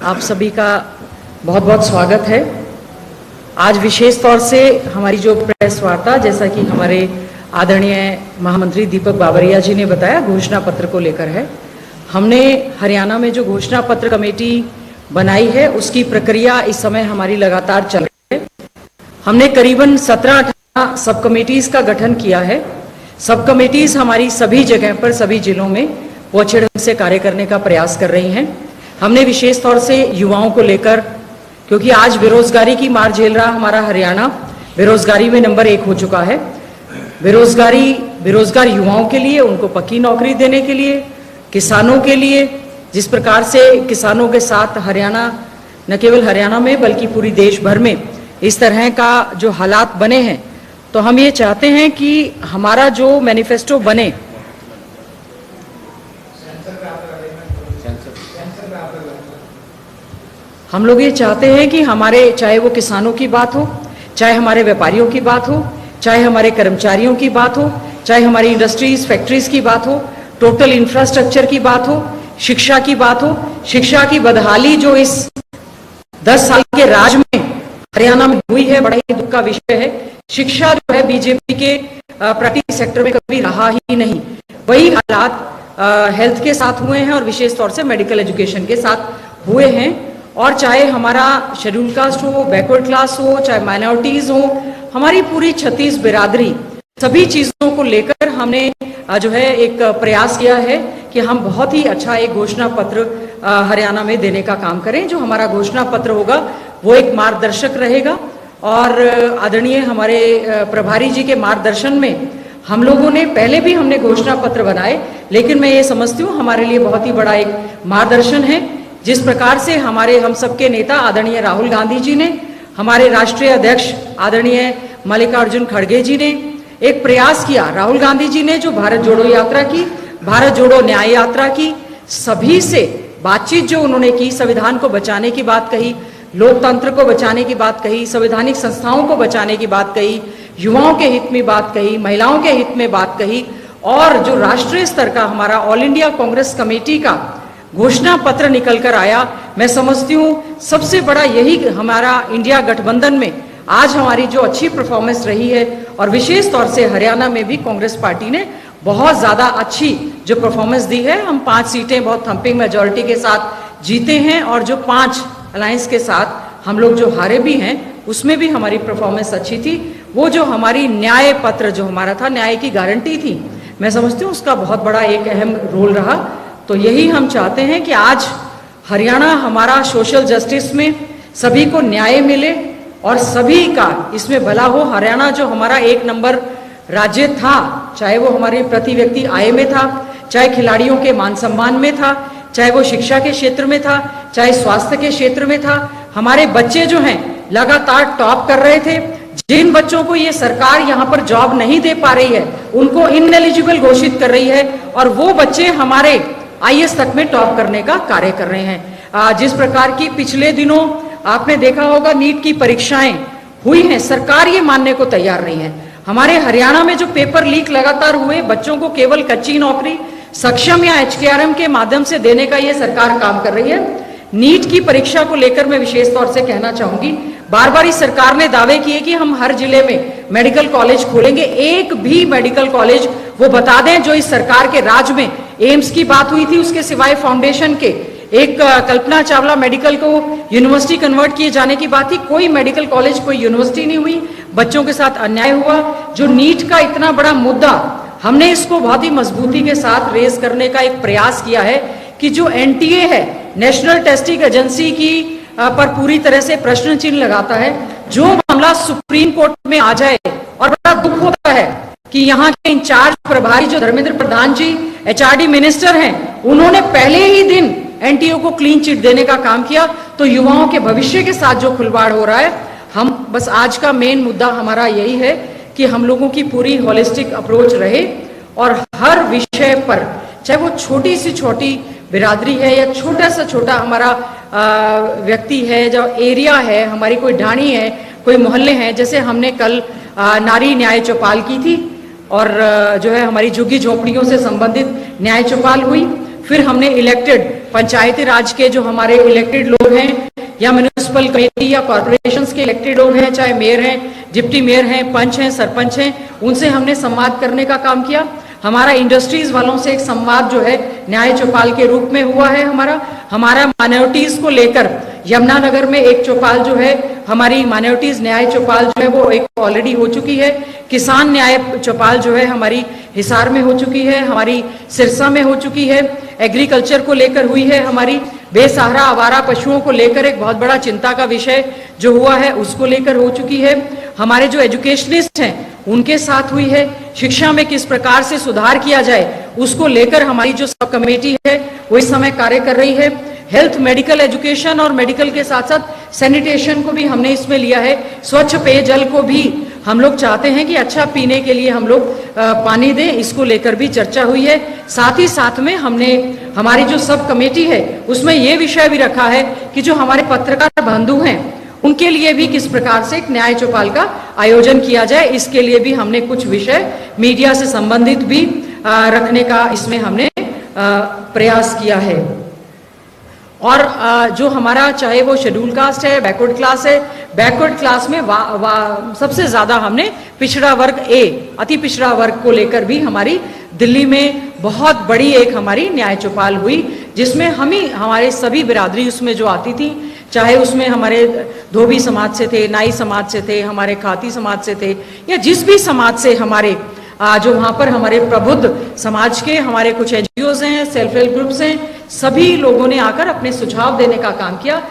आप सभी का बहुत बहुत स्वागत है। आज विशेष तौर से हमारी जो प्रेस वार्ता, जैसा कि हमारे आदरणीय महामंत्री दीपक बाबरिया जी ने बताया, घोषणा पत्र को लेकर है। हमने हरियाणा में जो घोषणा पत्र कमेटी बनाई है उसकी प्रक्रिया इस समय हमारी लगातार चल रही है। हमने करीबन 17-18 सब कमेटीज का गठन किया है। सब कमेटीज हमारी सभी जगह पर, सभी जिलों में अच्छे ढंग से कार्य करने का प्रयास कर रही हैं। हमने विशेष तौर से युवाओं को लेकर, क्योंकि आज बेरोजगारी की मार झेल रहा हमारा हरियाणा बेरोजगारी में नंबर 1 हो चुका है। बेरोजगार युवाओं के लिए, उनको पक्की नौकरी देने के लिए, किसानों के लिए, जिस प्रकार से किसानों के साथ हरियाणा, न केवल हरियाणा में बल्कि पूरी देश भर में इस तरह का जो हालात बने हैं, तो हम ये चाहते हैं कि हमारा जो मैनिफेस्टो बने, हम लोग ये चाहते हैं कि हमारे, चाहे वो किसानों की बात हो, चाहे हमारे व्यापारियों की बात हो, चाहे हमारे कर्मचारियों की बात हो, चाहे हमारी इंडस्ट्रीज, फैक्ट्रीज की बात हो, टोटल इंफ्रास्ट्रक्चर की बात हो, शिक्षा की बात हो, शिक्षा की बदहाली जो इस 10 साल के राज में हरियाणा में हुई है, बड़ा ही दुख का विषय है। शिक्षा जो है बीजेपी के प्राइवेट सेक्टर में कभी रहा ही नहीं। वही हालात हेल्थ के साथ हुए हैं और विशेष तौर से मेडिकल एजुकेशन के साथ हुए हैं। और चाहे हमारा शेड्यूल कास्ट हो, बैकवर्ड क्लास हो, चाहे माइनॉरिटीज हो, हमारी पूरी 36 बिरादरी, सभी चीजों को लेकर हमने जो है एक प्रयास किया है कि हम बहुत ही अच्छा एक घोषणा पत्र हरियाणा में देने का काम करें। जो हमारा घोषणा पत्र होगा वो एक मार्गदर्शक रहेगा और आदरणीय हमारे प्रभारी जी के मार्गदर्शन में हम लोगों ने पहले भी हमने घोषणा पत्र बनाए, लेकिन मैं ये समझती हूँ हमारे लिए बहुत ही बड़ा एक मार्गदर्शन है। जिस प्रकार से हमारे हम सबके नेता आदरणीय राहुल गांधी जी ने, हमारे राष्ट्रीय अध्यक्ष आदरणीय मल्लिकार्जुन खड़गे जी ने एक प्रयास किया, राहुल गांधी जी ने जो भारत जोड़ो यात्रा की, भारत जोड़ो न्याय यात्रा की, सभी से बातचीत जो उन्होंने की, संविधान को बचाने की बात कही, लोकतंत्र को बचाने की बात कही, संवैधानिक संस्थाओं को बचाने की बात कही, युवाओं के हित में बात कही, महिलाओं के हित में बात कही, और जो राष्ट्रीय स्तर का हमारा ऑल इंडिया कांग्रेस कमेटी का घोषणा पत्र निकल कर आया, मैं समझती हूँ सबसे बड़ा यही हमारा इंडिया गठबंधन में आज हमारी जो अच्छी परफॉर्मेंस रही है। और विशेष तौर से हरियाणा में भी कांग्रेस पार्टी ने बहुत ज्यादा अच्छी जो परफॉर्मेंस दी है। हम 5 सीटें बहुत थंपिंग मेजोरिटी के साथ जीते हैं और जो 5 अलायंस के साथ हम लोग जो हारे भी हैं उसमें भी हमारी परफॉर्मेंस अच्छी थी। वो जो हमारी न्याय पत्र जो हमारा था, न्याय की गारंटी थी, मैं समझती हूँ उसका बहुत बड़ा एक अहम रोल रहा। तो यही हम चाहते हैं कि आज हरियाणा हमारा सोशल जस्टिस में सभी को न्याय मिले और सभी का इसमें भला हो। हरियाणा जो हमारा 1 नंबर राज्य था, चाहे वो हमारे प्रति व्यक्ति आय में था, चाहे खिलाड़ियों के मान सम्मान में था, चाहे वो शिक्षा के क्षेत्र में था, चाहे स्वास्थ्य के क्षेत्र में था, हमारे बच्चे जो हैं लगातार टॉप कर रहे थे। जिन बच्चों को ये सरकार यहाँ पर जॉब नहीं दे पा रही है उनको इनएलिजिबल घोषित कर रही है और वो बच्चे हमारे IAS तक में टॉप करने का कार्य कर रहे हैं। जिस प्रकार की पिछले दिनों आपने देखा होगा नीट की परीक्षाएं हुई हैं, सरकार ये मानने को तैयार नहीं है। हमारे हरियाणा में जो पेपर लीक लगातार हुए, बच्चों को केवल कच्ची नौकरी सक्षम या HKRM के माध्यम से देने का ये सरकार काम कर रही है। नीट की परीक्षा को लेकर मैं विशेष तौर से कहना चाहूंगी, बार बार इस सरकार ने दावे किए कि हम हर जिले में मेडिकल कॉलेज खोलेंगे। एक भी मेडिकल कॉलेज वो बता दें जो इस सरकार के राज में, एम्स की बात हुई थी, उसके सिवाय फाउंडेशन के एक कल्पना चावला मेडिकल को यूनिवर्सिटी कन्वर्ट किए जाने की बात थी, कोई मेडिकल कॉलेज, कोई यूनिवर्सिटी नहीं हुई। बच्चों के साथ अन्याय हुआ। जो नीट का इतना बड़ा मुद्दा, हमने इसको बहुत ही मजबूती के साथ रेज करने का एक प्रयास किया है कि जो NTA है, नेशनल टेस्टिंग एजेंसी की पर पूरी तरह से प्रश्न चिन्ह लगाता है। जो मामला सुप्रीम कोर्ट में आ जाए, और बड़ा दुख होता है कि यहाँ के इंचार्ज प्रभारी जो धर्मेंद्र प्रधान जी HRD मिनिस्टर हैं, उन्होंने पहले ही दिन NTO को क्लीन चिट देने का काम किया। तो युवाओं के भविष्य के साथ जो खिलवाड़ हो रहा है, हम बस आज का मेन मुद्दा हमारा यही है कि हम लोगों की पूरी होलिस्टिक अप्रोच रहे और हर विषय पर, चाहे वो छोटी से छोटी बिरादरी है या छोटा से छोटा हमारा व्यक्ति है, जो एरिया है, हमारी कोई ढाणी है, कोई मोहल्ले हैं, जैसे हमने कल नारी न्याय चौपाल की थी और जो है हमारी झुग्गी झोपड़ियों से संबंधित न्याय चौपाल हुई। फिर हमने इलेक्टेड पंचायती राज के जो हमारे इलेक्टेड लोग हैं या म्युनिसिपल कमेटी या कॉर्पोरेशंस के इलेक्टेड लोग हैं, चाहे मेयर हैं, डिप्टी मेयर हैं, पंच हैं, सरपंच हैं, उनसे हमने संवाद करने का काम किया। हमारा इंडस्ट्रीज वालों से एक संवाद जो है न्याय चौपाल के रूप में हुआ है। हमारा माइनॉरिटीज को लेकर यमुनानगर में एक चौपाल जो है, हमारी माइनॉरिटीज न्याय चौपाल जो है वो एक ऑलरेडी हो चुकी है। किसान न्याय चौपाल जो है हमारी हिसार में हो चुकी है, हमारी सिरसा में हो चुकी है। एग्रीकल्चर को लेकर हुई है, हमारी बेसहारा आवारा पशुओं को लेकर एक बहुत बड़ा चिंता का विषय जो हुआ है उसको लेकर हो चुकी है। हमारे जो एजुकेशनिस्ट हैं उनके साथ हुई है। शिक्षा में किस प्रकार से सुधार किया जाए उसको लेकर हमारी जो सब कमेटी है वो इस समय कार्य कर रही है। हेल्थ, मेडिकल एजुकेशन और मेडिकल के साथ साथ सैनिटेशन को भी हमने इसमें लिया है। स्वच्छ पेयजल को भी हम लोग चाहते हैं कि अच्छा पीने के लिए हम लोग पानी दें, इसको लेकर भी चर्चा हुई है। साथ ही साथ में हमने हमारी जो सब कमेटी है उसमें ये विषय भी रखा है कि जो हमारे पत्रकार बंधु हैं उनके लिए भी किस प्रकार से एक न्याय चौपाल का आयोजन किया जाए, इसके लिए भी हमने कुछ विषय मीडिया से संबंधित भी रखने का इसमें हमने प्रयास किया है। और जो हमारा चाहे वो शेड्यूल कास्ट है, बैकवर्ड क्लास है, बैकवर्ड क्लास में सबसे ज्यादा हमने पिछड़ा वर्ग ए, अति पिछड़ा वर्ग को लेकर भी हमारी दिल्ली में बहुत बड़ी एक हमारी न्याय चौपाल हुई, जिसमें हमारे सभी बिरादरी उसमें जो आती थी, चाहे उसमें हमारे धोबी समाज से थे, नाई समाज से थे, हमारे खाती समाज से थे, या जिस भी समाज से हमारे जो वहाँ पर हमारे प्रबुद्ध समाज के हमारे कुछ एनजीओज हैं, सेल्फ हेल्प ग्रुप्स हैं, सभी लोगों ने आकर अपने सुझाव देने का काम किया।